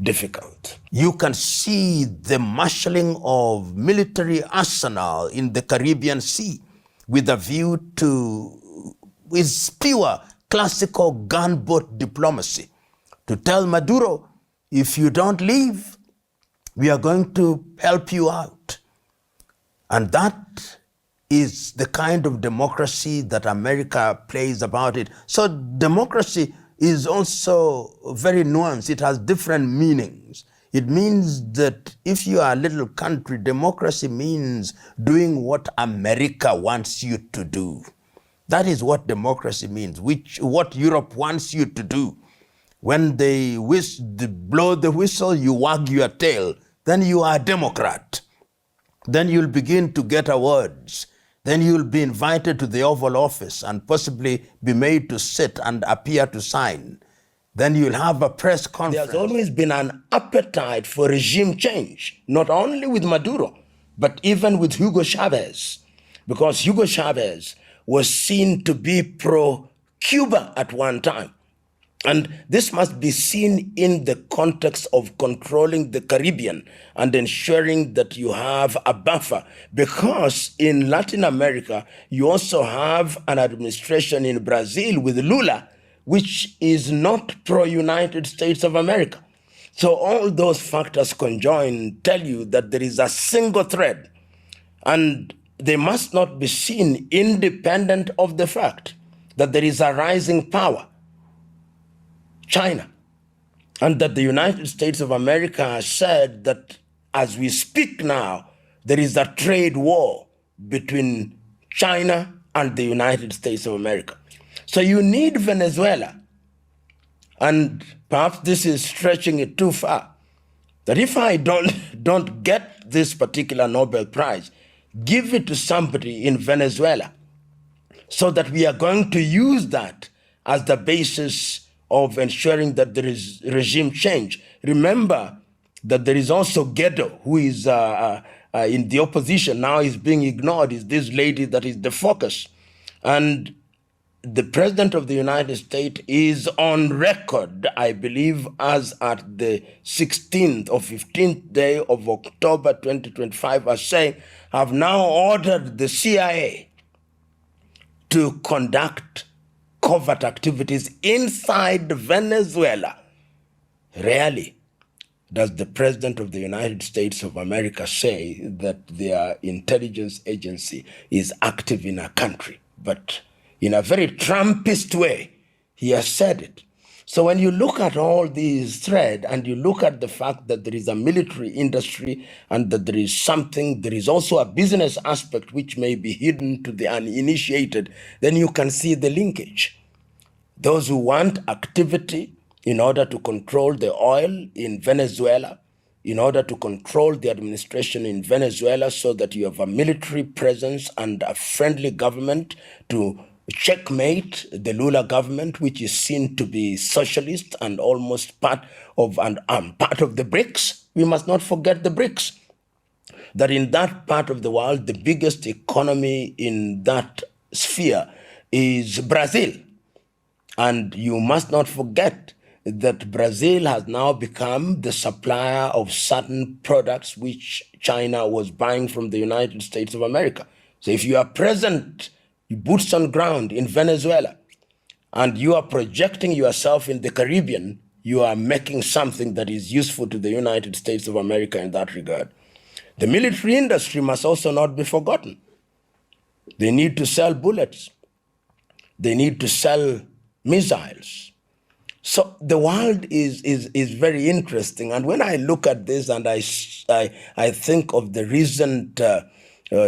difficult. You can see the marshalling of military arsenal in the Caribbean Sea with a view to, with pure classical gunboat diplomacy, to tell Maduro, if you don't leave, we are going to help you out. And that is the kind of democracy that America plays about it. So democracy is also very nuanced. It has different meanings. It means that if you are a little country, democracy means doing what America wants you to do. That is what democracy means, what Europe wants you to do. When they blow the whistle, you wag your tail. Then you are a Democrat. Then you'll begin to get awards. Then you'll be invited to the Oval Office and possibly be made to sit and appear to sign. Then you'll have a press conference. There's always been an appetite for regime change, not only with Maduro, but even with Hugo Chavez, because Hugo Chavez was seen to be pro-Cuba at one time. And this must be seen in the context of controlling the Caribbean and ensuring that you have a buffer. Because in Latin America, you also have an administration in Brazil with Lula, which is not pro-United States of America. So all those factors conjoined tell you that there is a single thread, and they must not be seen independent of the fact that there is a rising power, China, and that the United States of America has said that as we speak now, there is a trade war between China and the United States of America. So you need Venezuela, and perhaps this is stretching it too far, that if I don't get this particular Nobel Prize, give it to somebody in Venezuela so that we are going to use that as the basis of ensuring that there is regime change. Remember that there is also Guaido, who is in the opposition, now is being ignored, is this lady that is the focus. And the President of the United States is on record, I believe, as at the 16th or 15th day of October 2025, as saying, have now ordered the CIA to conduct covert activities inside Venezuela. Rarely does the President of the United States of America say that their intelligence agency is active in a country, but in a very Trumpist way, he has said it. So when you look at all these threads and you look at the fact that there is a military industry and that there is also a business aspect which may be hidden to the uninitiated, then you can see the linkage. Those who want activity in order to control the oil in Venezuela, in order to control the administration in Venezuela so that you have a military presence and a friendly government to checkmate the Lula government, which is seen to be socialist and almost part of the BRICS. We must not forget the BRICS. That in that part of the world, the biggest economy in that sphere is Brazil. And you must not forget that Brazil has now become the supplier of certain products which China was buying from the United States of America. So if you are present, you boots on ground in Venezuela, and you are projecting yourself in the Caribbean, you are making something that is useful to the United States of America in that regard. The military industry must also not be forgotten. They need to sell bullets. They need to sell missiles. So the world is very interesting. And when I look at this and I think of the recent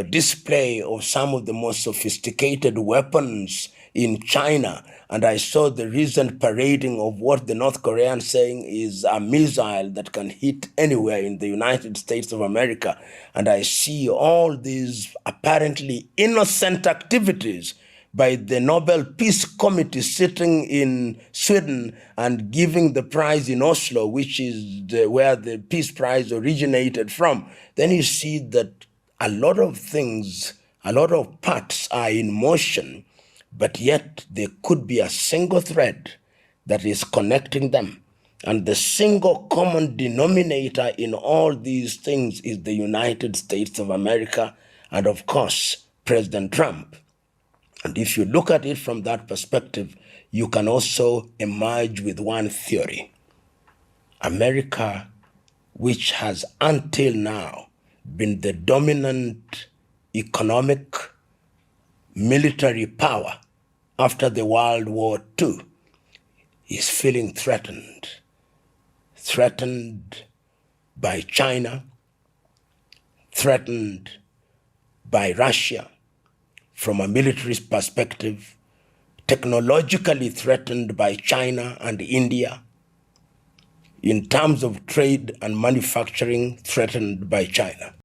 display of some of the most sophisticated weapons in China, and I saw the recent parading of what the North Koreans saying is a missile that can hit anywhere in the United States of America, and I see all these apparently innocent activities by the Nobel Peace Committee sitting in Sweden and giving the prize in Oslo, which is where the Peace Prize originated from, then you see that a lot of things, a lot of parts are in motion, but yet there could be a single thread that is connecting them. And the single common denominator in all these things is the United States of America and, of course, President Trump. And if you look at it from that perspective, you can also emerge with one theory. America, which has until now been the dominant economic military power after the World War II, is feeling threatened by China, threatened by Russia from a military perspective, technologically threatened by China and India, in terms of trade and manufacturing threatened by China.